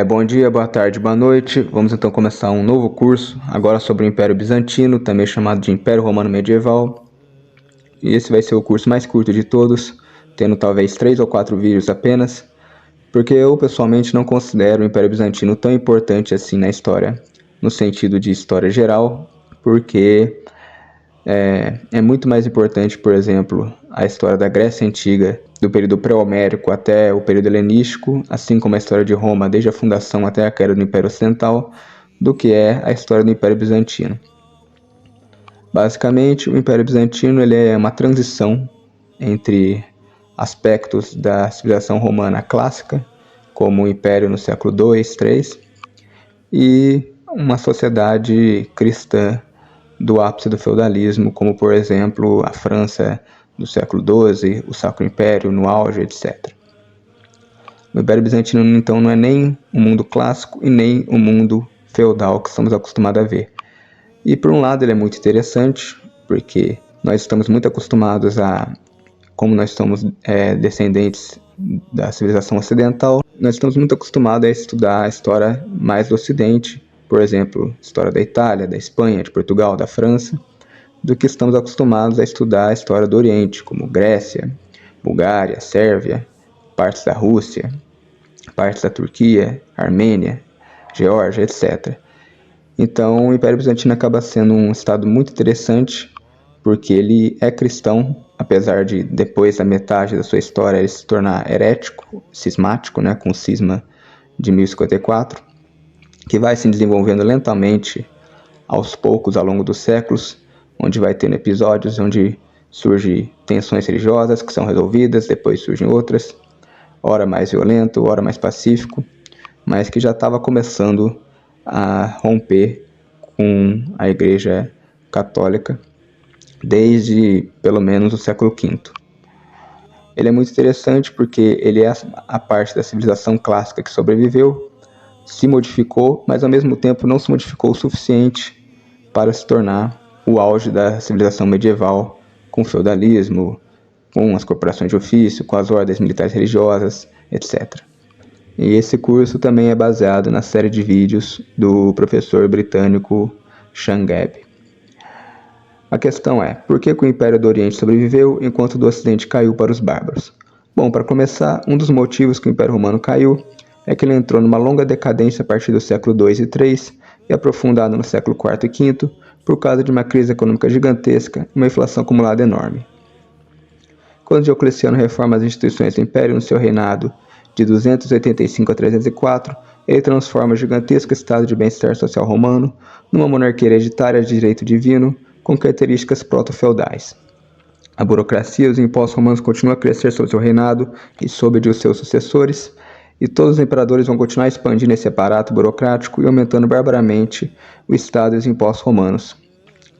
Bom dia, boa tarde, boa noite. Vamos então começar um novo curso, agora sobre o Império Bizantino, também chamado de Império Romano Medieval. E esse vai ser o curso mais curto de todos, tendo talvez 3 ou 4 vídeos apenas, porque eu pessoalmente não considero o Império Bizantino tão importante assim na história, no sentido de história geral, porque é muito mais importante, por exemplo, a história da Grécia Antiga, do período pré-homérico até o período helenístico, assim como a história de Roma desde a fundação até a queda do Império Ocidental, do que é a história do Império Bizantino. Basicamente, o Império Bizantino ele é uma transição entre aspectos da civilização romana clássica, como o Império no século II, III, e uma sociedade cristã do ápice do feudalismo, como por exemplo a França do século XII, o Sacro Império no auge, etc. O Império Bizantino, então, não é nem o mundo clássico e nem o mundo feudal que estamos acostumados a ver. E por um lado ele é muito interessante, porque nós estamos muito acostumados a, como nós somos descendentes da civilização ocidental, nós estamos muito acostumados a estudar a história mais do Ocidente, por exemplo, história da Itália, da Espanha, de Portugal, da França, do que estamos acostumados a estudar a história do Oriente, como Grécia, Bulgária, Sérvia, partes da Rússia, partes da Turquia, Armênia, Geórgia, etc. Então, o Império Bizantino acaba sendo um estado muito interessante, porque ele é cristão, apesar de, depois da metade da sua história, ele se tornar herético, cismático, com o cisma de 1054, que vai se desenvolvendo lentamente, aos poucos, ao longo dos séculos, onde vai tendo episódios onde surgem tensões religiosas que são resolvidas, depois surgem outras, ora mais violento, ora mais pacífico, mas que já estava começando a romper com a Igreja Católica desde pelo menos o século V. Ele é muito interessante porque ele é a parte da civilização clássica que sobreviveu, se modificou, mas ao mesmo tempo não se modificou o suficiente para se tornar o auge da civilização medieval, com o feudalismo, com as corporações de ofício, com as ordens militares religiosas, etc. E esse curso também é baseado na série de vídeos do professor britânico Sean Gabb. A questão é, por que o Império do Oriente sobreviveu enquanto o do Ocidente caiu para os bárbaros? Bom, para começar, um dos motivos que o Império Romano caiu é que ele entrou numa longa decadência a partir do século II e III e aprofundado no século IV e V por causa de uma crise econômica gigantesca e uma inflação acumulada enorme. Quando Diocleciano reforma as instituições do Império no seu reinado de 285 a 304, ele transforma o gigantesco estado de bem-estar social romano numa monarquia hereditária de direito divino com características proto-feudais. A burocracia e os impostos romanos continuam a crescer sob seu reinado e sob de seus sucessores, e todos os imperadores vão continuar expandindo esse aparato burocrático e aumentando barbaramente o Estado e os impostos romanos.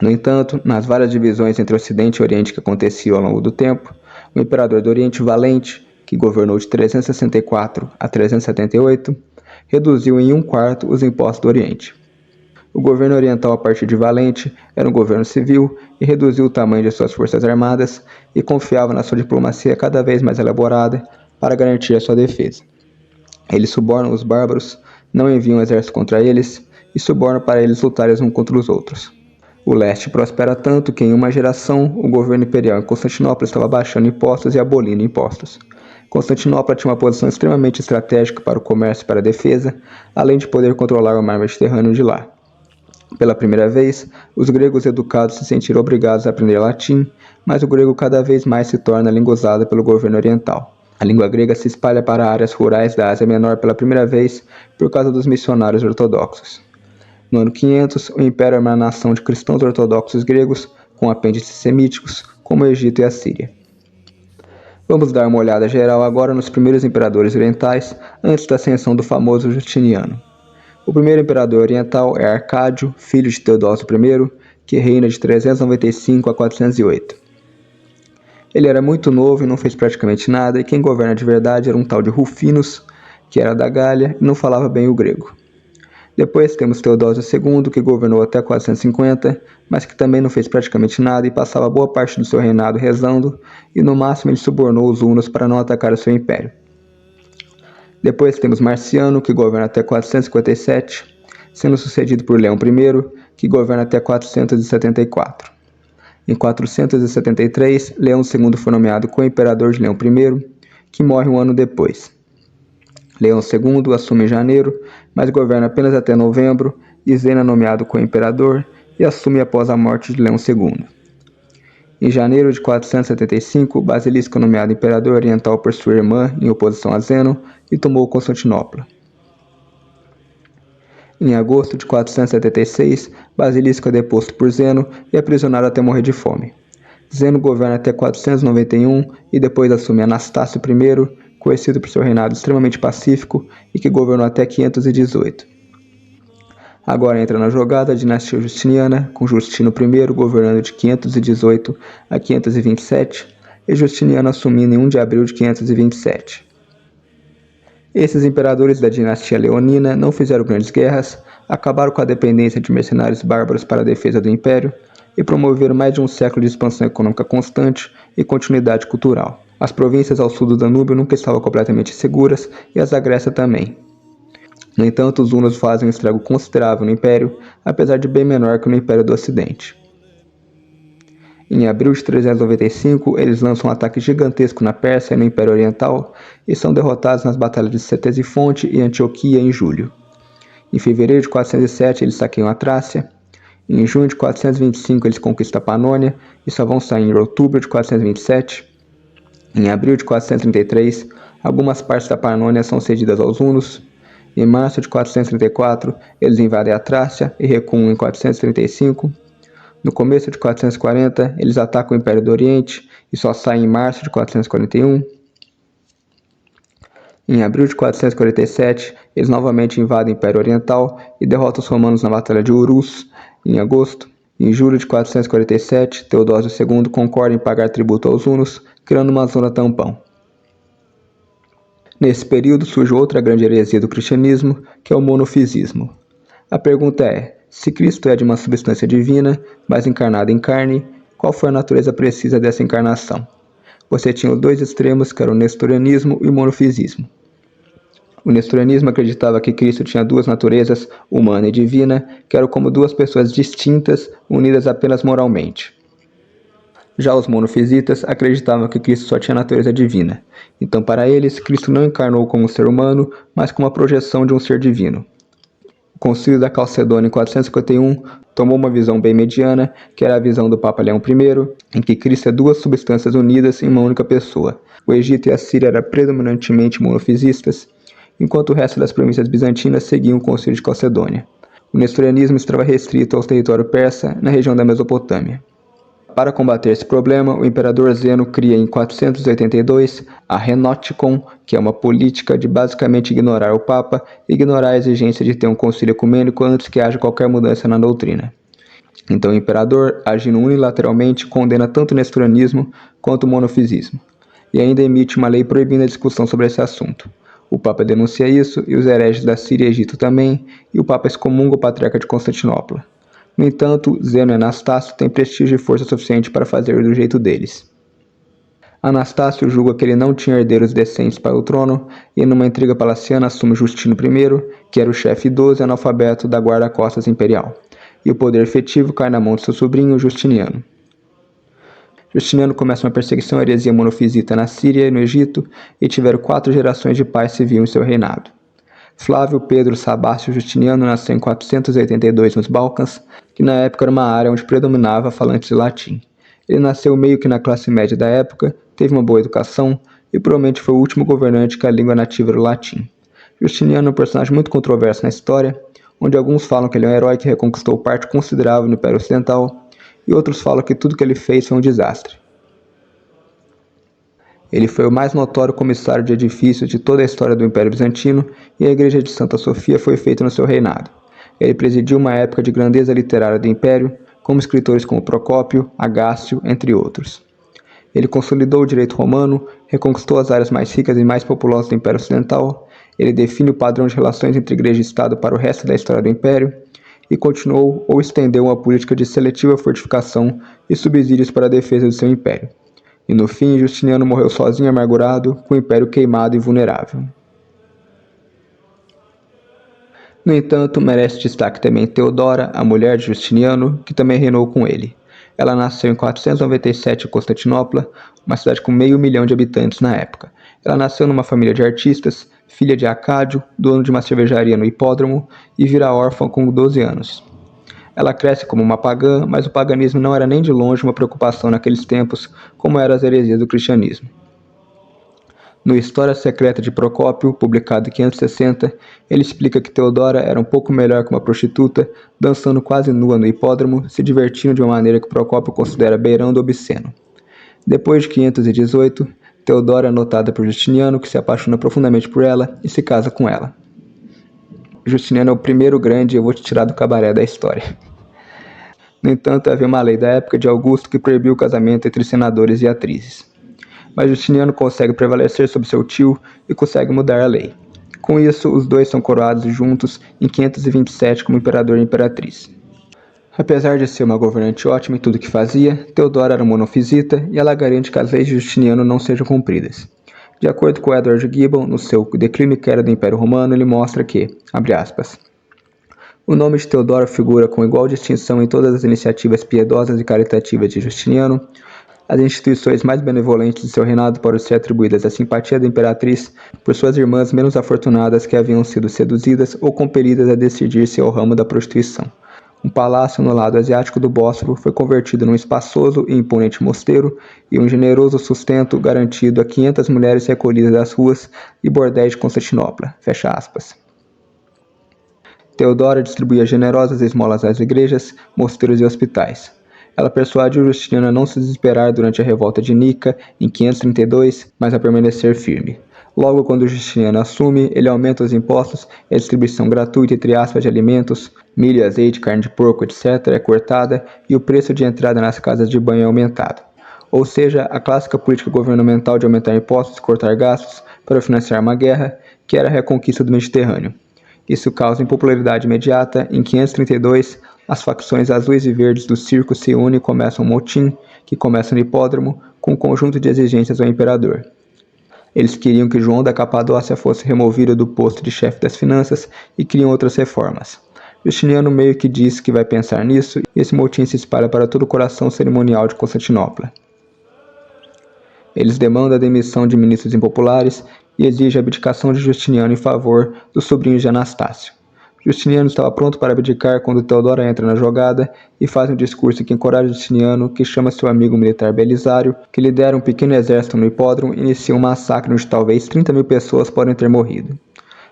No entanto, nas várias divisões entre Ocidente e Oriente que aconteciam ao longo do tempo, o imperador do Oriente Valente, que governou de 364 a 378, reduziu em 1/4 os impostos do Oriente. O governo oriental a partir de Valente era um governo civil e reduziu o tamanho de suas forças armadas e confiava na sua diplomacia cada vez mais elaborada para garantir a sua defesa. Eles subornam os bárbaros, não enviam exército contra eles e subornam para eles lutarem uns contra os outros. O leste prospera tanto que em uma geração o governo imperial em Constantinopla estava baixando impostos e abolindo impostos. Constantinopla tinha uma posição extremamente estratégica para o comércio e para a defesa, além de poder controlar o mar Mediterrâneo de lá. Pela primeira vez, os gregos educados se sentiram obrigados a aprender latim, mas o grego cada vez mais se torna a língua usada pelo governo oriental. A língua grega se espalha para áreas rurais da Ásia Menor pela primeira vez por causa dos missionários ortodoxos. No ano 500, o Império era uma nação de cristãos ortodoxos gregos com apêndices semíticos, como o Egito e a Síria. Vamos dar uma olhada geral agora nos primeiros imperadores orientais, antes da ascensão do famoso Justiniano. O primeiro imperador oriental é Arcádio, filho de Teodósio I, que reina de 395 a 408. Ele era muito novo e não fez praticamente nada, e quem governa de verdade era um tal de Rufinus, que era da Gália e não falava bem o grego. Depois temos Teodósio II, que governou até 450, mas que também não fez praticamente nada e passava boa parte do seu reinado rezando, e no máximo ele subornou os hunos para não atacar o seu império. Depois temos Marciano, que governa até 457, sendo sucedido por Leão I, que governa até 474. Em 473, Leão II foi nomeado co-imperador de Leão I, que morre um ano depois. Leão II assume em janeiro, mas governa apenas até novembro, e Zeno é nomeado co-imperador e assume após a morte de Leão II. Em janeiro de 475, Basilisco é nomeado imperador oriental por sua irmã, em oposição a Zeno, e tomou Constantinopla. Em agosto de 476, Basilisco é deposto por Zeno e aprisionado até morrer de fome. Zeno governa até 491 e depois assume Anastácio I, conhecido por seu reinado extremamente pacífico e que governou até 518. Agora entra na jogada a dinastia Justiniana, com Justino I governando de 518 a 527 e Justiniano assumindo em 1 de abril de 527. Esses imperadores da dinastia leonina não fizeram grandes guerras, acabaram com a dependência de mercenários bárbaros para a defesa do império e promoveram mais de um século de expansão econômica constante e continuidade cultural. As províncias ao sul do Danúbio nunca estavam completamente seguras e as da Grécia também. No entanto, os hunos fazem um estrago considerável no império, apesar de bem menor que no Império do Ocidente. Em abril de 395, eles lançam um ataque gigantesco na Pérsia e no Império Oriental e são derrotados nas batalhas de Ctesifonte e Antioquia em julho. Em fevereiro de 407, eles saqueiam a Trácia. Em junho de 425, eles conquistam a Panônia e só vão sair em outubro de 427. Em abril de 433, algumas partes da Panônia são cedidas aos hunos. Em março de 434, eles invadem a Trácia e recuam em 435. No começo de 440, eles atacam o Império do Oriente e só saem em março de 441. Em abril de 447, eles novamente invadem o Império Oriental e derrotam os romanos na Batalha de Urus, em agosto. Em julho de 447, Teodósio II concorda em pagar tributo aos hunos, criando uma zona tampão. Nesse período surge outra grande heresia do cristianismo, que é o monofisismo. A pergunta é: se Cristo é de uma substância divina, mas encarnado em carne, qual foi a natureza precisa dessa encarnação? Você tinha os dois extremos, que eram o nestorianismo e o monofisismo. O nestorianismo acreditava que Cristo tinha duas naturezas, humana e divina, que eram como duas pessoas distintas, unidas apenas moralmente. Já os monofisitas acreditavam que Cristo só tinha natureza divina. Então, para eles, Cristo não encarnou como um ser humano, mas como uma projeção de um ser divino. O Concílio da Calcedônia, em 451, tomou uma visão bem mediana, que era a visão do Papa Leão I, em que Cristo é duas substâncias unidas em uma única pessoa. O Egito e a Síria eram predominantemente monofisistas, enquanto o resto das províncias bizantinas seguiam o Concílio de Calcedônia. O nestorianismo estava restrito ao território persa, na região da Mesopotâmia. Para combater esse problema, o imperador Zeno cria em 482 a Renoticon, que é uma política de basicamente ignorar o Papa e ignorar a exigência de ter um concílio ecumênico antes que haja qualquer mudança na doutrina. Então o imperador, agindo unilateralmente, condena tanto o nestorianismo quanto o monofisismo, e ainda emite uma lei proibindo a discussão sobre esse assunto. O Papa denuncia isso, e os hereges da Síria e Egito também, e o Papa excomunga o patriarca de Constantinopla. No entanto, Zeno e Anastácio têm prestígio e força suficiente para fazer do jeito deles. Anastácio julga que ele não tinha herdeiros decentes para o trono e, numa intriga palaciana, assume Justino I, que era o chefe idoso e analfabeto da guarda-costas imperial, e o poder efetivo cai na mão de seu sobrinho, Justiniano. Justiniano começa uma perseguição à heresia monofisita na Síria e no Egito e tiveram 4 gerações de paz civil em seu reinado. Flávio Pedro Sabástio Justiniano nasceu em 482 nos Balcãs, que na época era uma área onde predominava falantes de latim. Ele nasceu meio que na classe média da época, teve uma boa educação e provavelmente foi o último governante que a língua nativa era o latim. Justiniano é um personagem muito controverso na história, onde alguns falam que ele é um herói que reconquistou parte considerável no Império Ocidental e outros falam que tudo que ele fez foi um desastre. Ele foi o mais notório comissário de edifícios de toda a história do Império Bizantino e a Igreja de Santa Sofia foi feita no seu reinado. Ele presidiu uma época de grandeza literária do Império, como escritores como Procópio, Agácio, entre outros. Ele consolidou o direito romano, reconquistou as áreas mais ricas e mais populosas do Império Ocidental, ele define o padrão de relações entre Igreja e Estado para o resto da história do Império, e continuou ou estendeu uma política de seletiva fortificação e subsídios para a defesa do seu Império. E no fim, Justiniano morreu sozinho e amargurado, com o Império queimado e vulnerável. No entanto, merece destaque também Teodora, a mulher de Justiniano, que também reinou com ele. Ela nasceu em 497 em Constantinopla, uma cidade com 500.000 de habitantes na época. Ela nasceu numa família de artistas, filha de Acádio, dono de uma cervejaria no hipódromo, e vira órfã com 12 anos. Ela cresce como uma pagã, mas o paganismo não era nem de longe uma preocupação naqueles tempos, como eram as heresias do cristianismo. No História Secreta de Procópio, publicado em 560, ele explica que Teodora era um pouco melhor que uma prostituta, dançando quase nua no hipódromo, se divertindo de uma maneira que Procópio considera beirando obsceno. Depois de 518, Teodora é notada por Justiniano, que se apaixona profundamente por ela e se casa com ela. Justiniano é o primeiro grande eu vou te tirar do cabaré da história. No entanto, havia uma lei da época de Augusto que proibiu o casamento entre senadores e atrizes. Mas Justiniano consegue prevalecer sobre seu tio e consegue mudar a lei. Com isso, os dois são coroados juntos em 527 como imperador e imperatriz. Apesar de ser uma governante ótima em tudo que fazia, Teodora era monofisita e ela garante que as leis de Justiniano não sejam cumpridas. De acordo com Edward Gibbon, no seu Declínio e Queda do Império Romano, ele mostra que, abre aspas, o nome de Teodora figura com igual distinção em todas as iniciativas piedosas e caritativas de Justiniano. As instituições mais benevolentes de seu reinado podem ser atribuídas à simpatia da imperatriz por suas irmãs menos afortunadas que haviam sido seduzidas ou compelidas a decidir-se ao ramo da prostituição. Um palácio no lado asiático do Bósforo foi convertido num espaçoso e imponente mosteiro e um generoso sustento garantido a 500 mulheres recolhidas das ruas e bordéis de Constantinopla. Fecha aspas. Teodora distribuía generosas esmolas às igrejas, mosteiros e hospitais. Ela persuadiu Justiniano a não se desesperar durante a revolta de Nica, em 532, mas a permanecer firme. Logo quando Justiniano assume, ele aumenta os impostos e a distribuição gratuita entre aspas de alimentos, milho, azeite, carne de porco, etc. é cortada e o preço de entrada nas casas de banho é aumentado. Ou seja, a clássica política governamental de aumentar impostos e cortar gastos para financiar uma guerra, que era a reconquista do Mediterrâneo. Isso causa impopularidade imediata. Em 532, as facções azuis e verdes do circo se unem e começam um motim, que começa no hipódromo, com um conjunto de exigências ao imperador. Eles queriam que João da Capadócia fosse removido do posto de chefe das finanças e queriam outras reformas. Justiniano meio que diz que vai pensar nisso e esse motim se espalha para todo o coração cerimonial de Constantinopla. Eles demandam a demissão de ministros impopulares e exigem a abdicação de Justiniano em favor dos sobrinhos de Anastácio. Justiniano estava pronto para abdicar quando Teodora entra na jogada e faz um discurso que encoraja Justiniano, que chama seu amigo militar Belisário, que lidera um pequeno exército no hipódromo e inicia um massacre onde talvez 30.000 pessoas podem ter morrido.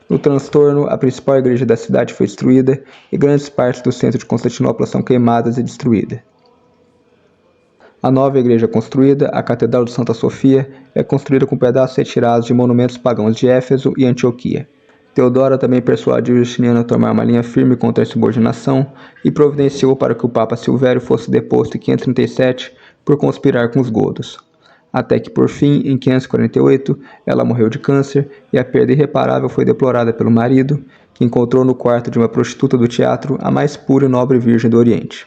No transtorno, a principal igreja da cidade foi destruída e grandes partes do centro de Constantinopla são queimadas e destruídas. A nova igreja construída, a Catedral de Santa Sofia, é construída com pedaços retirados de monumentos pagãos de Éfeso e Antioquia. Teodora também persuadiu Justiniano a tomar uma linha firme contra a subordinação e providenciou para que o Papa Silvério fosse deposto em 537 por conspirar com os godos. Até que, por fim, em 548, ela morreu de câncer e a perda irreparável foi deplorada pelo marido, que encontrou no quarto de uma prostituta do teatro a mais pura e nobre virgem do Oriente.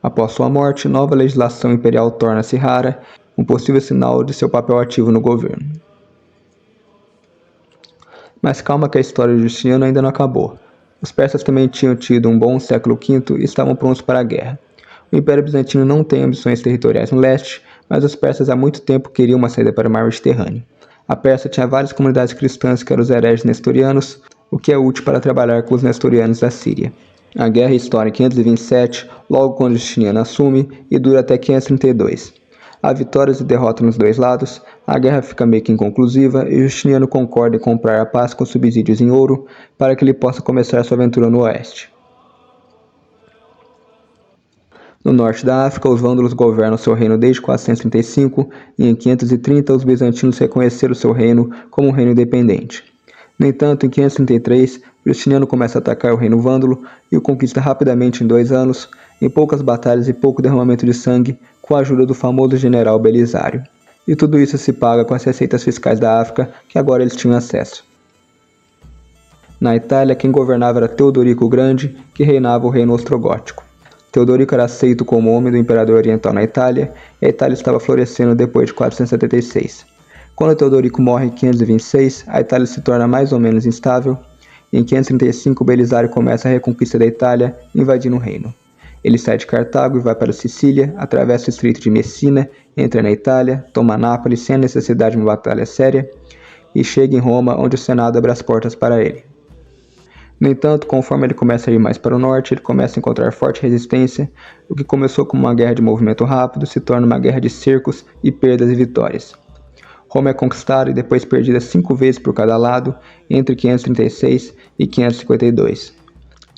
Após sua morte, nova legislação imperial torna-se rara, um possível sinal de seu papel ativo no governo. Mas calma que a história de Justiniano ainda não acabou. Os persas também tinham tido um bom século V e estavam prontos para a guerra. O Império Bizantino não tem ambições territoriais no leste, mas os persas há muito tempo queriam uma saída para o mar Mediterrâneo. A Pérsia tinha várias comunidades cristãs que eram os hereges nestorianos, o que é útil para trabalhar com os nestorianos da Síria. A guerra estoura em 527, logo quando Justiniano assume, e dura até 532. Há vitórias e derrotas nos dois lados, a guerra fica meio que inconclusiva e Justiniano concorda em comprar a paz com subsídios em ouro para que ele possa começar sua aventura no oeste. No norte da África, os vândalos governam seu reino desde 435 e em 530 os bizantinos reconheceram seu reino como um reino independente. No entanto, em 533, Justiniano começa a atacar o reino vândalo e o conquista rapidamente em 2 anos, em poucas batalhas e pouco derramamento de sangue, com a ajuda do famoso general Belisário. E tudo isso se paga com as receitas fiscais da África, que agora eles tinham acesso. Na Itália, quem governava era Teodorico o Grande, que reinava o reino ostrogótico. Teodorico era aceito como homem do imperador oriental na Itália, e a Itália estava florescendo depois de 476. Quando Teodorico morre em 526, a Itália se torna mais ou menos instável, Em 535, Belisário começa a reconquista da Itália, invadindo o reino. Ele sai de Cartago e vai para Sicília, atravessa o estreito de Messina, entra na Itália, toma Nápoles sem a necessidade de uma batalha séria e chega em Roma, onde o Senado abre as portas para ele. No entanto, conforme ele começa a ir mais para o norte, ele começa a encontrar forte resistência. O que começou como uma guerra de movimento rápido se torna uma guerra de cercos e perdas e vitórias. Roma é conquistada e depois perdida 5 vezes por cada lado, entre 536 e 552.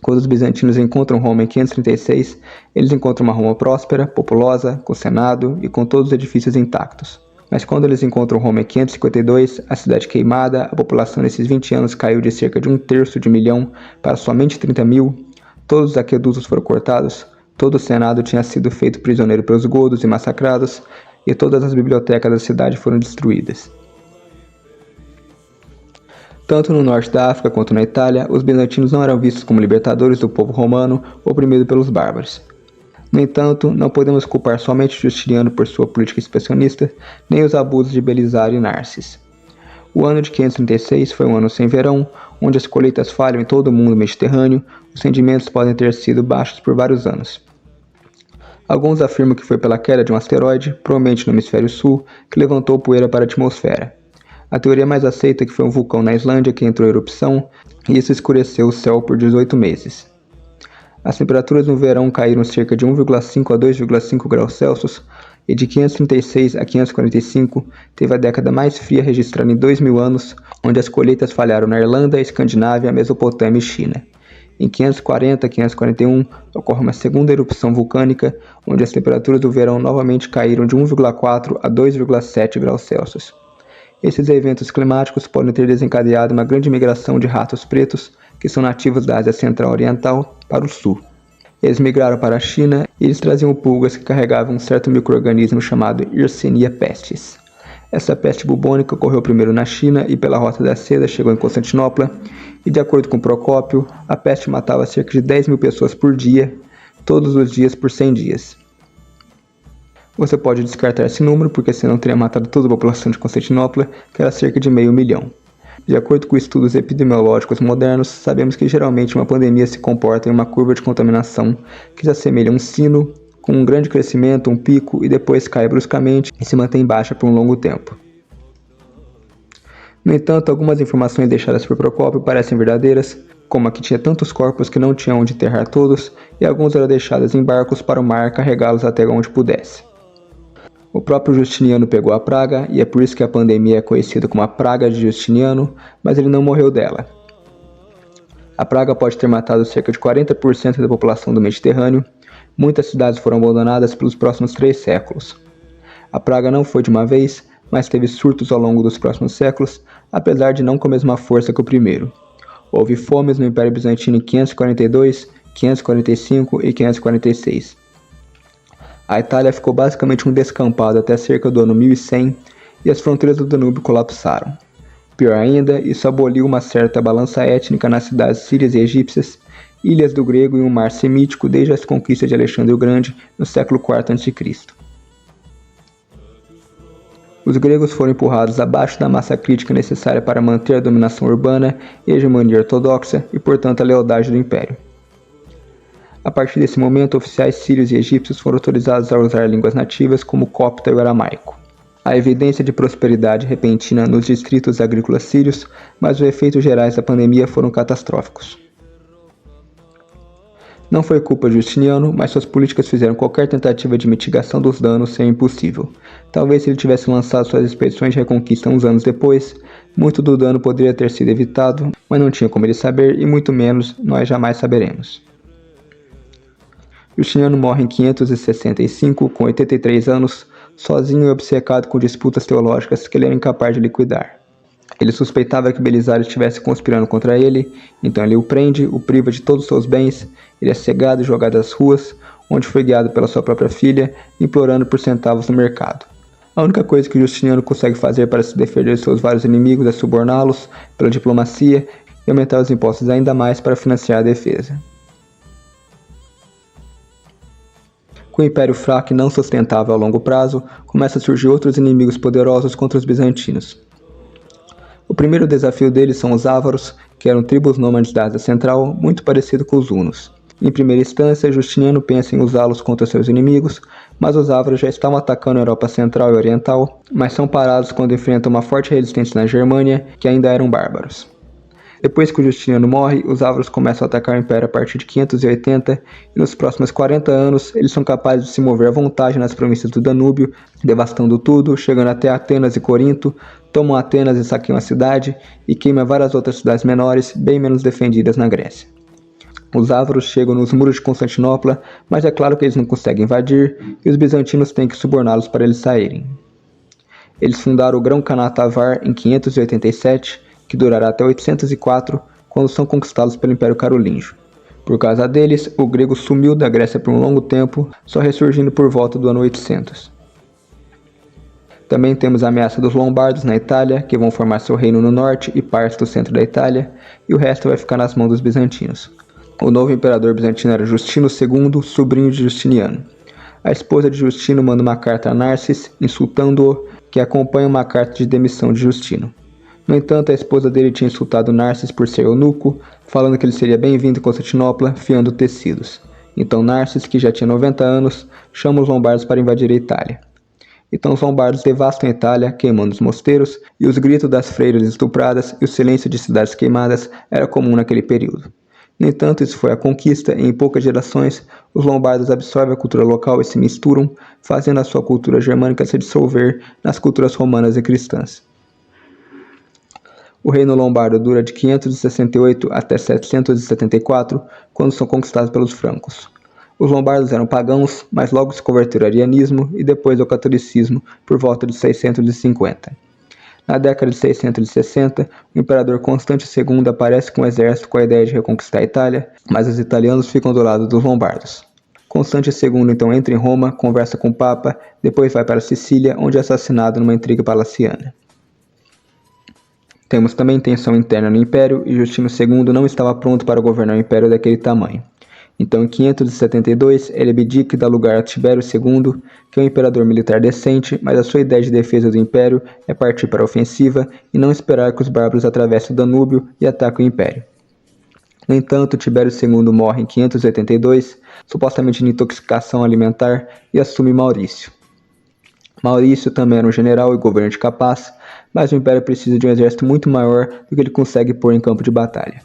Quando os bizantinos encontram Roma em 536, eles encontram uma Roma próspera, populosa, com senado e com todos os edifícios intactos. Mas quando eles encontram Roma em 552, a cidade queimada, a população nesses 20 anos caiu de cerca de 1/3 de milhão para somente 30 mil, todos os aquedutos foram cortados, todo o senado tinha sido feito prisioneiro pelos godos e massacrados, e todas as bibliotecas da cidade foram destruídas. Tanto no norte da África quanto na Itália, os bizantinos não eram vistos como libertadores do povo romano oprimido pelos bárbaros. No entanto, não podemos culpar somente Justiniano por sua política expansionista, nem os abusos de Belisário e Narses. O ano de 536 foi um ano sem verão, onde as colheitas falham em todo o mundo mediterrâneo, os rendimentos podem ter sido baixos por vários anos. Alguns afirmam que foi pela queda de um asteroide, provavelmente no hemisfério sul, que levantou poeira para a atmosfera. A teoria mais aceita é que foi um vulcão na Islândia que entrou em erupção, e isso escureceu o céu por 18 meses. As temperaturas no verão caíram cerca de 1,5 a 2,5 graus Celsius, e de 536 a 545 teve a década mais fria registrada em 2000 anos, onde as colheitas falharam na Irlanda, Escandinávia, Mesopotâmia e China. Em 540 a 541 ocorre uma segunda erupção vulcânica, onde as temperaturas do verão novamente caíram de 1,4 a 2,7 graus Celsius. Esses eventos climáticos podem ter desencadeado uma grande migração de ratos pretos, que são nativos da Ásia Central Oriental, para o sul. Eles migraram para a China e eles traziam pulgas que carregavam um certo micro-organismo chamado Yersinia pestis. Essa peste bubônica ocorreu primeiro na China e pela Rota da Seda chegou em Constantinopla, e de acordo com Procópio, a peste matava cerca de 10 mil pessoas por dia, todos os dias por 100 dias. Você pode descartar esse número, porque senão teria matado toda a população de Constantinopla, que era cerca de 500 mil. De acordo com estudos epidemiológicos modernos, sabemos que geralmente uma pandemia se comporta em uma curva de contaminação que se assemelha a um sino, com um grande crescimento, um pico, e depois cai bruscamente e se mantém baixa por um longo tempo. No entanto, algumas informações deixadas por Procópio parecem verdadeiras, como a que tinha tantos corpos que não tinha onde enterrar todos, e alguns eram deixados em barcos para o mar carregá-los até onde pudesse. O próprio Justiniano pegou a praga, e é por isso que a pandemia é conhecida como a praga de Justiniano, mas ele não morreu dela. A praga pode ter matado cerca de 40% da população do Mediterrâneo. Muitas cidades foram abandonadas pelos próximos 3 séculos. A praga não foi de uma vez, mas teve surtos ao longo dos próximos séculos, apesar de não com a mesma força que o primeiro. Houve fomes no Império Bizantino em 542, 545 e 546. A Itália ficou basicamente um descampado até cerca do ano 1100 e as fronteiras do Danúbio colapsaram. Pior ainda, isso aboliu uma certa balança étnica nas cidades sírias e egípcias, ilhas do grego e um mar semítico desde as conquistas de Alexandre o Grande no século IV a.C. Os gregos foram empurrados abaixo da massa crítica necessária para manter a dominação urbana e a hegemonia ortodoxa e, portanto, a lealdade do império. A partir desse momento, oficiais sírios e egípcios foram autorizados a usar línguas nativas como o copta e o aramaico. Há evidência de prosperidade repentina nos distritos agrícolas sírios, mas os efeitos gerais da pandemia foram catastróficos. Não foi culpa de Justiniano, mas suas políticas fizeram qualquer tentativa de mitigação dos danos ser impossível. Talvez se ele tivesse lançado suas expedições de reconquista uns anos depois, muito do dano poderia ter sido evitado, mas não tinha como ele saber e muito menos nós jamais saberemos. Justiniano morre em 565, com 83 anos, sozinho e obcecado com disputas teológicas que ele era incapaz de liquidar. Ele suspeitava que Belisário estivesse conspirando contra ele, então ele o prende, o priva de todos os seus bens, ele é cegado e jogado às ruas, onde foi guiado pela sua própria filha, implorando por centavos no mercado. A única coisa que Justiniano consegue fazer para se defender de seus vários inimigos é suborná-los pela diplomacia e aumentar os impostos ainda mais para financiar a defesa. Com o império fraco e não sustentável a longo prazo, começam a surgir outros inimigos poderosos contra os bizantinos. O primeiro desafio deles são os ávaros, que eram tribos nômades da Ásia Central, muito parecido com os hunos. Em primeira instância, Justiniano pensa em usá-los contra seus inimigos, mas os ávaros já estavam atacando a Europa Central e Oriental, mas são parados quando enfrentam uma forte resistência na Germânia, que ainda eram bárbaros. Depois que o Justiniano morre, os ávaros começam a atacar o Império a partir de 580, e nos próximos 40 anos eles são capazes de se mover à vontade nas províncias do Danúbio, devastando tudo, chegando até Atenas e Corinto, tomam Atenas e saqueiam a cidade, e queimam várias outras cidades menores, bem menos defendidas na Grécia. Os ávaros chegam nos muros de Constantinopla, mas é claro que eles não conseguem invadir, e os bizantinos têm que suborná-los para eles saírem. Eles fundaram o Grão-Kanato Avar em 587, que durará até 804, quando são conquistados pelo Império Carolíngio. Por causa deles, o grego sumiu da Grécia por um longo tempo, só ressurgindo por volta do ano 800. Também temos a ameaça dos lombardos na Itália, que vão formar seu reino no norte e parte do centro da Itália, e o resto vai ficar nas mãos dos bizantinos. O novo imperador bizantino era Justino II, sobrinho de Justiniano. A esposa de Justino manda uma carta a Narses, insultando-o, que acompanha uma carta de demissão de Justino. No entanto, a esposa dele tinha insultado Narses por ser eunuco, falando que ele seria bem-vindo em Constantinopla, fiando tecidos. Então Narses, que já tinha 90 anos, chama os lombardos para invadir a Itália. Então os lombardos devastam a Itália, queimando os mosteiros, e os gritos das freiras estupradas e o silêncio de cidades queimadas era comum naquele período. No entanto, isso foi a conquista, e em poucas gerações, os lombardos absorvem a cultura local e se misturam, fazendo a sua cultura germânica se dissolver nas culturas romanas e cristãs. O reino lombardo dura de 568 até 774, quando são conquistados pelos francos. Os lombardos eram pagãos, mas logo se converteram ao arianismo e depois ao catolicismo por volta de 650. Na década de 660, o imperador Constante II aparece com um exército com a ideia de reconquistar a Itália, mas os italianos ficam do lado dos lombardos. Constante II então entra em Roma, conversa com o Papa, depois vai para Sicília, onde é assassinado numa intriga palaciana. Temos também tensão interna no Império, e Justino II não estava pronto para governar um império daquele tamanho. Então, em 572, ele abdica e dá lugar a Tibério II, que é um imperador militar decente, mas a sua ideia de defesa do império é partir para a ofensiva e não esperar que os bárbaros atravessem o Danúbio e ataquem o império. No entanto, Tibério II morre em 582, supostamente de intoxicação alimentar, e assume Maurício. Maurício também era um general e governante capaz, mas o império precisa de um exército muito maior do que ele consegue pôr em campo de batalha.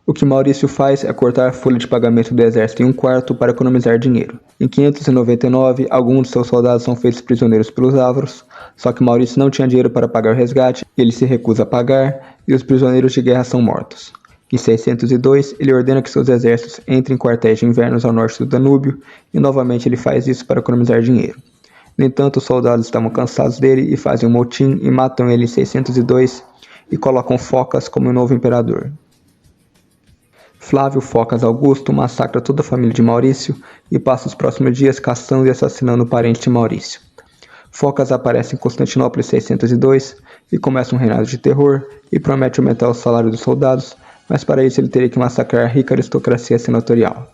O que Maurício faz é cortar a folha de pagamento do exército em 1/4 para economizar dinheiro. Em 599, alguns de seus soldados são feitos prisioneiros pelos ávaros, só que Maurício não tinha dinheiro para pagar o resgate, ele se recusa a pagar, e os prisioneiros de guerra são mortos. Em 602, ele ordena que seus exércitos entrem em quartéis de invernos ao norte do Danúbio, e novamente ele faz isso para economizar dinheiro. No entanto, os soldados estavam cansados dele e fazem um motim e matam ele em 602 e colocam Focas como o novo imperador. Flávio Focas Augusto massacra toda a família de Maurício e passa os próximos dias caçando e assassinando o parente de Maurício. Focas aparece em Constantinopla em 602 e começa um reinado de terror e promete aumentar o salário dos soldados, mas para isso ele teria que massacrar a rica aristocracia senatorial.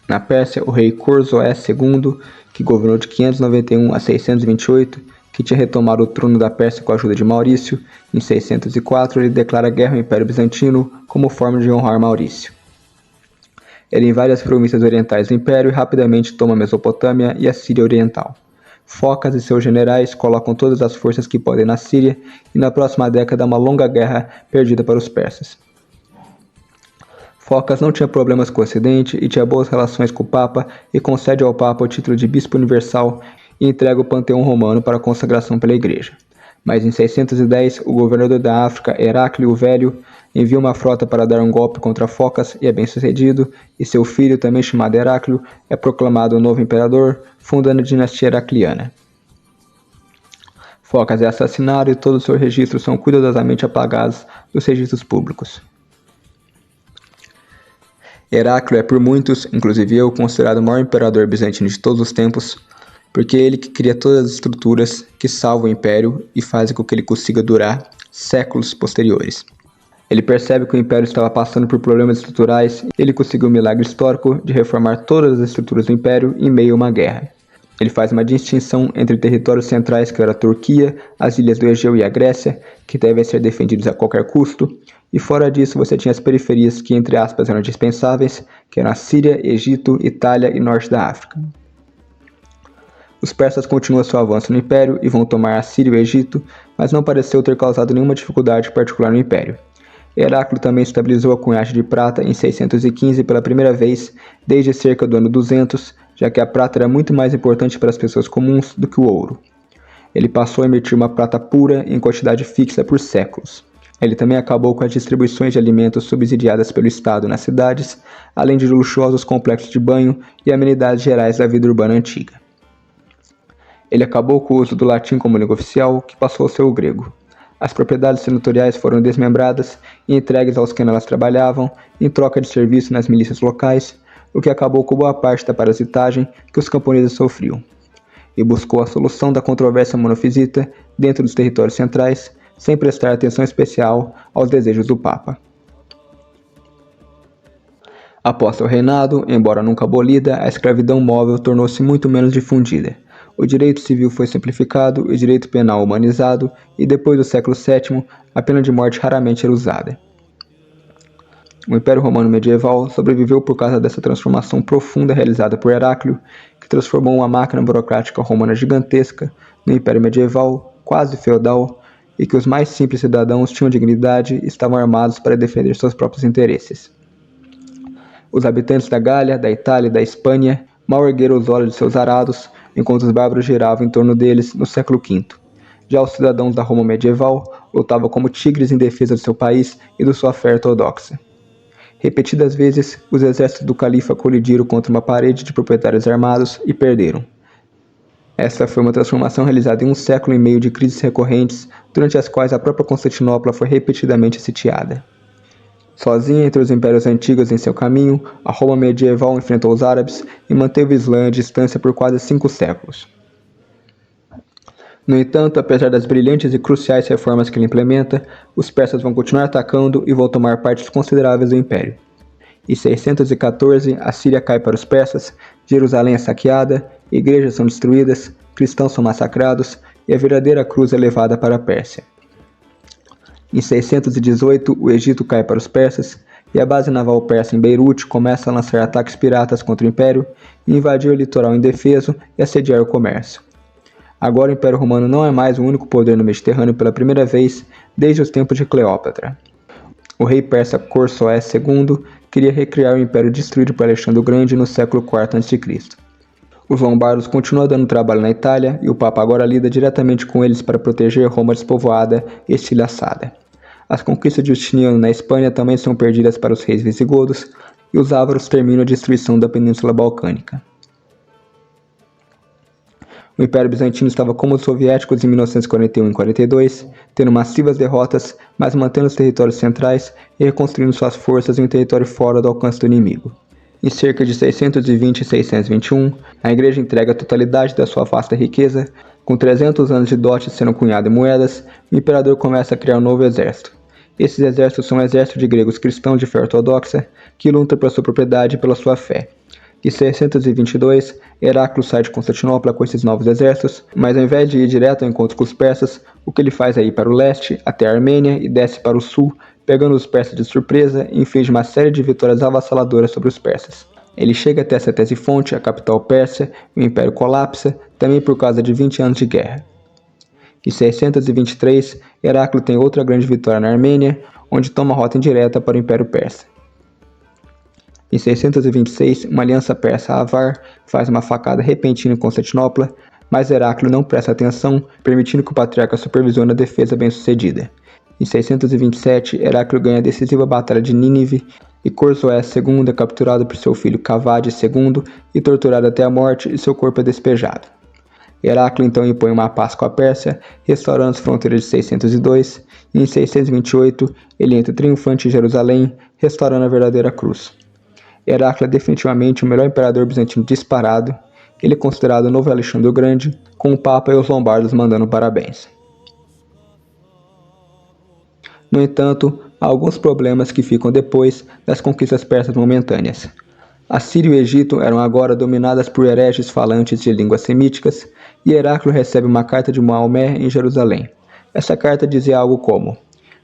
Na Pérsia, o rei Corzoé II, que governou de 591 a 628, que tinha retomado o trono da Pérsia com a ajuda de Maurício, em 604 ele declara guerra ao Império Bizantino como forma de honrar Maurício. Ele invade as províncias orientais do Império e rapidamente toma a Mesopotâmia e a Síria Oriental. Focas e seus generais colocam todas as forças que podem na Síria e na próxima década uma longa guerra perdida para os persas. Focas não tinha problemas com o Ocidente e tinha boas relações com o Papa e concede ao Papa o título de Bispo Universal e entrega o Panteão Romano para a consagração pela Igreja. Mas em 610, o governador da África, Heráclio o Velho, envia uma frota para dar um golpe contra Focas e é bem sucedido, e seu filho, também chamado Heráclio, é proclamado o novo imperador, fundando a dinastia heracliana. Focas é assassinado e todos os seus registros são cuidadosamente apagados dos registros públicos. Heráclio é por muitos, inclusive eu, considerado o maior imperador bizantino de todos os tempos, porque é ele que cria todas as estruturas que salvam o império e fazem com que ele consiga durar séculos posteriores. Ele percebe que o império estava passando por problemas estruturais e ele conseguiu o milagre histórico de reformar todas as estruturas do império em meio a uma guerra. Ele faz uma distinção entre territórios centrais, que era a Turquia, as ilhas do Egeu e a Grécia, que devem ser defendidos a qualquer custo, e fora disso você tinha as periferias que, entre aspas, eram dispensáveis, que eram a Síria, Egito, Itália e norte da África. Os persas continuam seu avanço no Império e vão tomar a Síria e o Egito, mas não pareceu ter causado nenhuma dificuldade particular no Império. Heráclio também estabilizou a cunhagem de prata em 615 pela primeira vez desde cerca do ano 200, já que a prata era muito mais importante para as pessoas comuns do que o ouro. Ele passou a emitir uma prata pura em quantidade fixa por séculos. Ele também acabou com as distribuições de alimentos subsidiadas pelo Estado nas cidades, além de luxuosos complexos de banho e amenidades gerais da vida urbana antiga. Ele acabou com o uso do latim como língua oficial, que passou a ser o grego. As propriedades senatoriais foram desmembradas e entregues aos que nelas trabalhavam, em troca de serviço nas milícias locais, o que acabou com boa parte da parasitagem que os camponeses sofriam. E buscou a solução da controvérsia monofisita dentro dos territórios centrais, sem prestar atenção especial aos desejos do Papa. Após seu reinado, embora nunca abolida, a escravidão móvel tornou-se muito menos difundida. O direito civil foi simplificado, o direito penal humanizado, e depois do século VII, a pena de morte raramente era usada. O Império Romano medieval sobreviveu por causa dessa transformação profunda realizada por Heráclio, que transformou uma máquina burocrática romana gigantesca no Império medieval, quase feudal, e que os mais simples cidadãos tinham dignidade e estavam armados para defender seus próprios interesses. Os habitantes da Gália, da Itália e da Espanha mal ergueram os olhos de seus arados, enquanto os bárbaros giravam em torno deles no século V. Já os cidadãos da Roma medieval lutavam como tigres em defesa do seu país e de sua fé ortodoxa. Repetidas vezes, os exércitos do califa colidiram contra uma parede de proprietários armados e perderam. Essa foi uma transformação realizada em um século e meio de crises recorrentes, durante as quais a própria Constantinopla foi repetidamente sitiada. Sozinha entre os impérios antigos em seu caminho, a Roma medieval enfrentou os árabes e manteve o Islã à distância por quase 5 séculos. No entanto, apesar das brilhantes e cruciais reformas que ele implementa, os persas vão continuar atacando e vão tomar partes consideráveis do império. Em 614, a Síria cai para os persas, Jerusalém é saqueada, igrejas são destruídas, cristãos são massacrados e a verdadeira cruz é levada para a Pérsia. Em 618, o Egito cai para os persas e a base naval persa em Beirute começa a lançar ataques piratas contra o Império e invadir o litoral indefeso e assediar o comércio. Agora o Império Romano não é mais o único poder no Mediterrâneo pela primeira vez desde os tempos de Cleópatra. O rei persa Corsoés II queria recriar o império destruído por Alexandre o Grande no século IV a.C. Os lombardos continuam dando trabalho na Itália e o Papa agora lida diretamente com eles para proteger Roma despovoada e estilhaçada. As conquistas de Justiniano na Espanha também são perdidas para os reis visigodos e os ávaros terminam a destruição da Península Balcânica. O Império Bizantino estava como os soviéticos em 1941 e 42, tendo massivas derrotas, mas mantendo os territórios centrais e reconstruindo suas forças em um território fora do alcance do inimigo. Em cerca de 620 e 621, a Igreja entrega a totalidade da sua vasta riqueza. Com 300 anos de dote sendo cunhado em moedas, o imperador começa a criar um novo exército. Esses exércitos são um exército de gregos cristãos de fé ortodoxa que lutam pela sua propriedade e pela sua fé. Em 622, Heráclio sai de Constantinopla com esses novos exércitos, mas ao invés de ir direto ao encontro com os persas, o que ele faz é ir para o leste, até a Armênia e desce para o sul, pegando os persas de surpresa e inflige uma série de vitórias avassaladoras sobre os persas. Ele chega até Ctesifonte, a capital persa, e o império colapsa, também por causa de 20 anos de guerra. Em 623, Heráclio tem outra grande vitória na Armênia, onde toma rota indireta para o Império Persa. Em 626, uma aliança persa-avar faz uma facada repentina em Constantinopla, mas Heráclio não presta atenção, permitindo que o patriarca supervisione a defesa bem-sucedida. Em 627, Heráclio ganha a decisiva batalha de Nínive e Corsoés II é capturado por seu filho Cavades II e torturado até a morte e seu corpo é despejado. Heráclio então impõe uma paz com a Pérsia, restaurando as fronteiras de 602, e em 628 ele entra triunfante em Jerusalém, restaurando a verdadeira cruz. Heráclio é definitivamente o melhor imperador bizantino disparado. Ele é considerado o novo Alexandre o Grande, com o Papa e os lombardos mandando parabéns. No entanto, há alguns problemas que ficam depois das conquistas persas momentâneas. A Síria e o Egito eram agora dominadas por hereges falantes de línguas semíticas, e Heráclio recebe uma carta de Maomé em Jerusalém. Essa carta dizia algo como: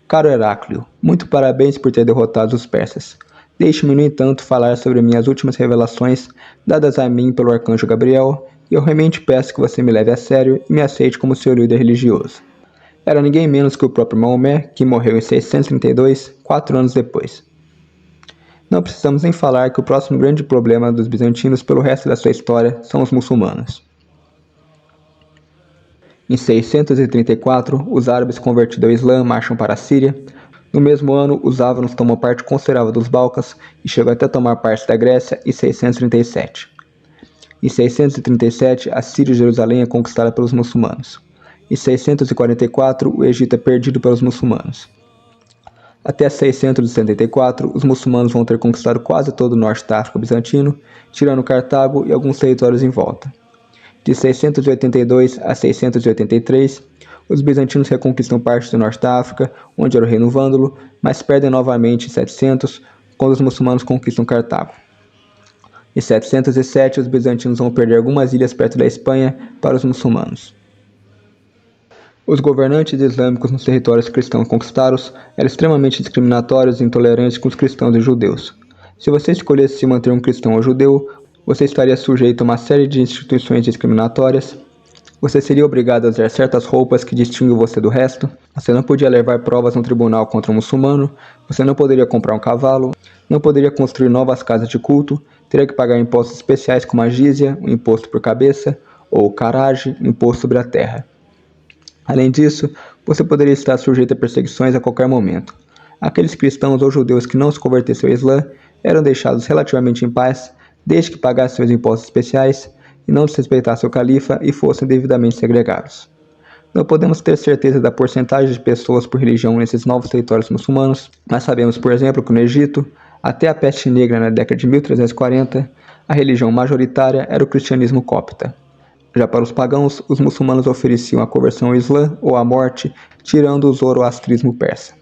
Caro Heráclio, muito parabéns por ter derrotado os persas. Deixe-me, no entanto, falar sobre minhas últimas revelações dadas a mim pelo arcanjo Gabriel, e eu realmente peço que você me leve a sério e me aceite como seu líder religioso. Era ninguém menos que o próprio Maomé, que morreu em 632, 4 anos depois. Não precisamos nem falar que o próximo grande problema dos bizantinos pelo resto da sua história são os muçulmanos. Em 634, os árabes convertidos ao Islã marcham para a Síria. No mesmo ano, os ávaros tomam parte considerável dos Balcãs e chegam até tomar parte da Grécia em 637. Em 637, a Síria e Jerusalém é conquistada pelos muçulmanos. Em 644, o Egito é perdido pelos muçulmanos. Até 674, os muçulmanos vão ter conquistado quase todo o norte da África bizantino, tirando Cartago e alguns territórios em volta. De 682 a 683, os bizantinos reconquistam parte do norte da África, onde era o reino vândalo, mas perdem novamente em 700, quando os muçulmanos conquistam Cartago. Em 707, os bizantinos vão perder algumas ilhas perto da Espanha para os muçulmanos. Os governantes islâmicos nos territórios cristãos conquistados eram extremamente discriminatórios e intolerantes com os cristãos e judeus. Se você escolhesse se manter um cristão ou judeu, você estaria sujeito a uma série de instituições discriminatórias. Você seria obrigado a usar certas roupas que distinguem você do resto. Você não podia levar provas no tribunal contra um muçulmano. Você não poderia comprar um cavalo. Não poderia construir novas casas de culto. Teria que pagar impostos especiais como a jizya, o imposto por cabeça, ou o kharaj, o imposto sobre a terra. Além disso, você poderia estar sujeito a perseguições a qualquer momento. Aqueles cristãos ou judeus que não se convertessem ao Islã eram deixados relativamente em paz, desde que pagassem seus impostos especiais e não desrespeitassem o califa e fossem devidamente segregados. Não podemos ter certeza da porcentagem de pessoas por religião nesses novos territórios muçulmanos, mas sabemos, por exemplo, que no Egito, até a peste negra na década de 1340, a religião majoritária era o cristianismo copta. Já para os pagãos, os muçulmanos ofereciam a conversão ao Islã ou a morte, tirando o zoroastrismo persa.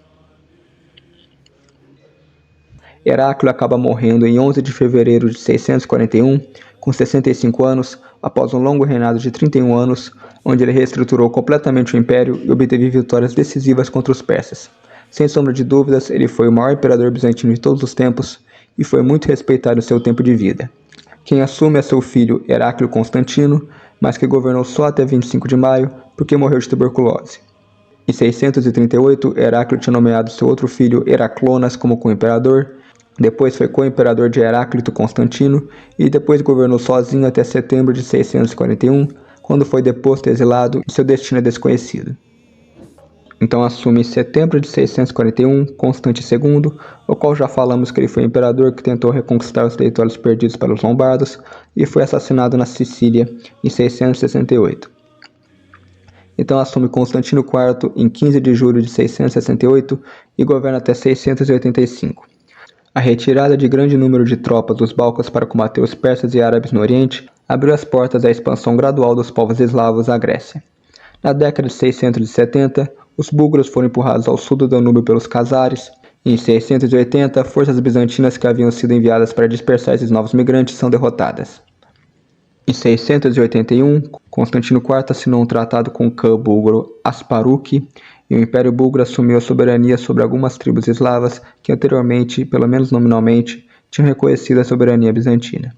Heráclio acaba morrendo em 11 de fevereiro de 641, com 65 anos, após um longo reinado de 31 anos, onde ele reestruturou completamente o império e obteve vitórias decisivas contra os persas. Sem sombra de dúvidas, ele foi o maior imperador bizantino de todos os tempos e foi muito respeitado em seu tempo de vida. Quem assume é seu filho Heráclio Constantino, mas que governou só até 25 de maio, porque morreu de tuberculose. Em 638, Heráclio tinha nomeado seu outro filho Heraclonas como co-imperador, depois foi co-imperador de Heráclito Constantino e depois governou sozinho até setembro de 641, quando foi deposto e exilado e seu destino é desconhecido. Então assume em setembro de 641 Constante II, o qual já falamos que ele foi o imperador que tentou reconquistar os territórios perdidos pelos lombardos e foi assassinado na Sicília em 668. Então assume Constantino IV em 15 de julho de 668 e governa até 685. A retirada de grande número de tropas dos Balcãs para combater os persas e árabes no Oriente abriu as portas à expansão gradual dos povos eslavos à Grécia. Na década de 670, os búlgaros foram empurrados ao sul do Danúbio pelos cazares, e em 680, forças bizantinas que haviam sido enviadas para dispersar esses novos migrantes são derrotadas. Em 681, Constantino IV assinou um tratado com o Khan búlgaro Asparuch, e o Império Búlgaro assumiu a soberania sobre algumas tribos eslavas que anteriormente, pelo menos nominalmente, tinham reconhecido a soberania bizantina.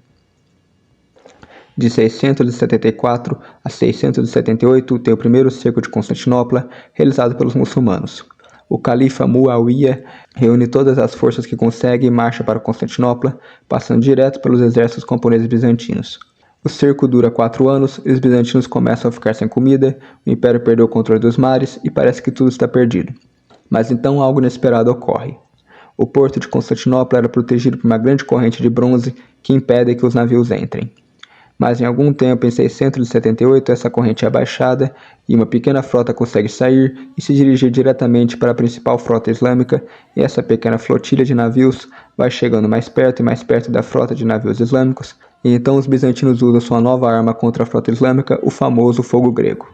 De 674 a 678 tem o primeiro cerco de Constantinopla, realizado pelos muçulmanos. O califa Muawiyah reúne todas as forças que consegue e marcha para Constantinopla, passando direto pelos exércitos camponeses bizantinos. O cerco dura 4 anos e os bizantinos começam a ficar sem comida, o império perdeu o controle dos mares e parece que tudo está perdido. Mas então algo inesperado ocorre. O porto de Constantinopla era protegido por uma grande corrente de bronze que impede que os navios entrem. Mas em algum tempo, em 678, essa corrente é abaixada e uma pequena frota consegue sair e se dirigir diretamente para a principal frota islâmica, e essa pequena flotilha de navios vai chegando mais perto e mais perto da frota de navios islâmicos, e então os bizantinos usam sua nova arma contra a frota islâmica, o famoso fogo grego.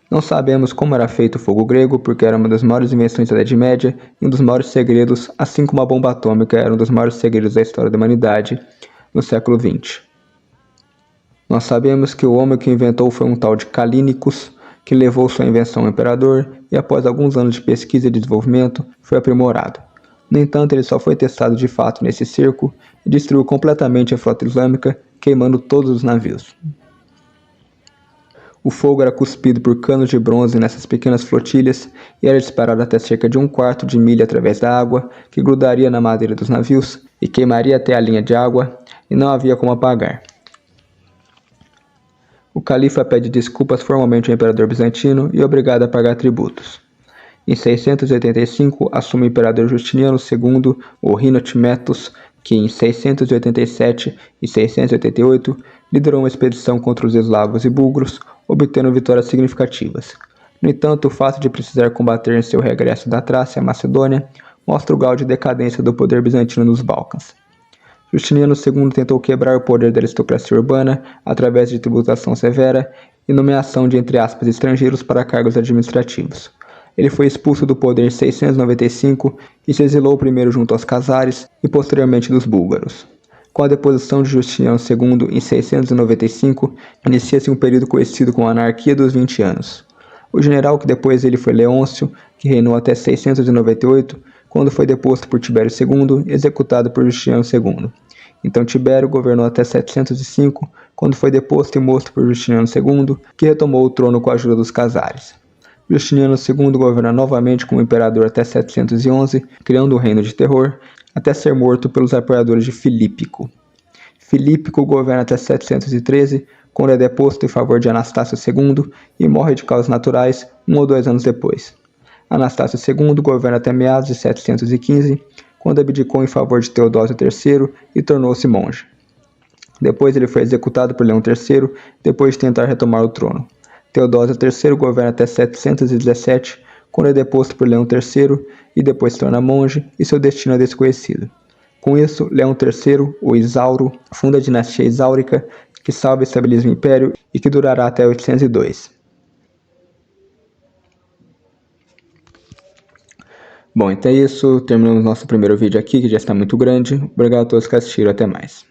Não sabemos como era feito o fogo grego, porque era uma das maiores invenções da Idade Média e um dos maiores segredos, assim como a bomba atômica era um dos maiores segredos da história da humanidade no século XX. Nós sabemos que o homem que inventou foi um tal de Calínicos, que levou sua invenção ao imperador e após alguns anos de pesquisa e desenvolvimento foi aprimorado. No entanto, ele só foi testado de fato nesse cerco e destruiu completamente a frota islâmica, queimando todos os navios. O fogo era cuspido por canos de bronze nessas pequenas flotilhas e era disparado até cerca de 1/4 de milha através da água, que grudaria na madeira dos navios e queimaria até a linha de água, e não havia como apagar. O califa pede desculpas formalmente ao imperador bizantino e é obrigado a pagar tributos. Em 685, assume o imperador Justiniano II, ou Rinotmetos, que em 687 e 688 liderou uma expedição contra os eslavos e búlgaros, obtendo vitórias significativas. No entanto, o fato de precisar combater em seu regresso da Trácia à Macedônia mostra o grau de decadência do poder bizantino nos Balcãs. Justiniano II tentou quebrar o poder da aristocracia urbana através de tributação severa e nomeação de, entre aspas, estrangeiros para cargos administrativos. Ele foi expulso do poder em 695 e se exilou primeiro junto aos Casares e posteriormente dos búlgaros. Com a deposição de Justiniano II em 695, inicia-se um período conhecido como a Anarquia dos 20 anos. O general que depois dele foi Leôncio, que reinou até 698, quando foi deposto por Tibério II e executado por Justiniano II. Então Tibério governou até 705, quando foi deposto e morto por Justiniano II, que retomou o trono com a ajuda dos Casares. Justiniano II governa novamente como imperador até 711, criando o Reino de Terror, até ser morto pelos apoiadores de Filípico. Filípico governa até 713, quando é deposto em favor de Anastácio II e morre de causas naturais 1 ou 2 anos depois. Anastácio II governa até meados de 715, quando abdicou em favor de Teodósio III e tornou-se monge. Depois ele foi executado por Leão III, depois de tentar retomar o trono. Teodósio III governa até 717, quando é deposto por Leão III e depois se torna monge e seu destino é desconhecido. Com isso, Leão III, o Isauro, funda a dinastia Isáurica, que salva e estabiliza o império e que durará até 802. Bom, então é isso. Terminamos nosso primeiro vídeo aqui, que já está muito grande. Obrigado a todos que assistiram. Até mais.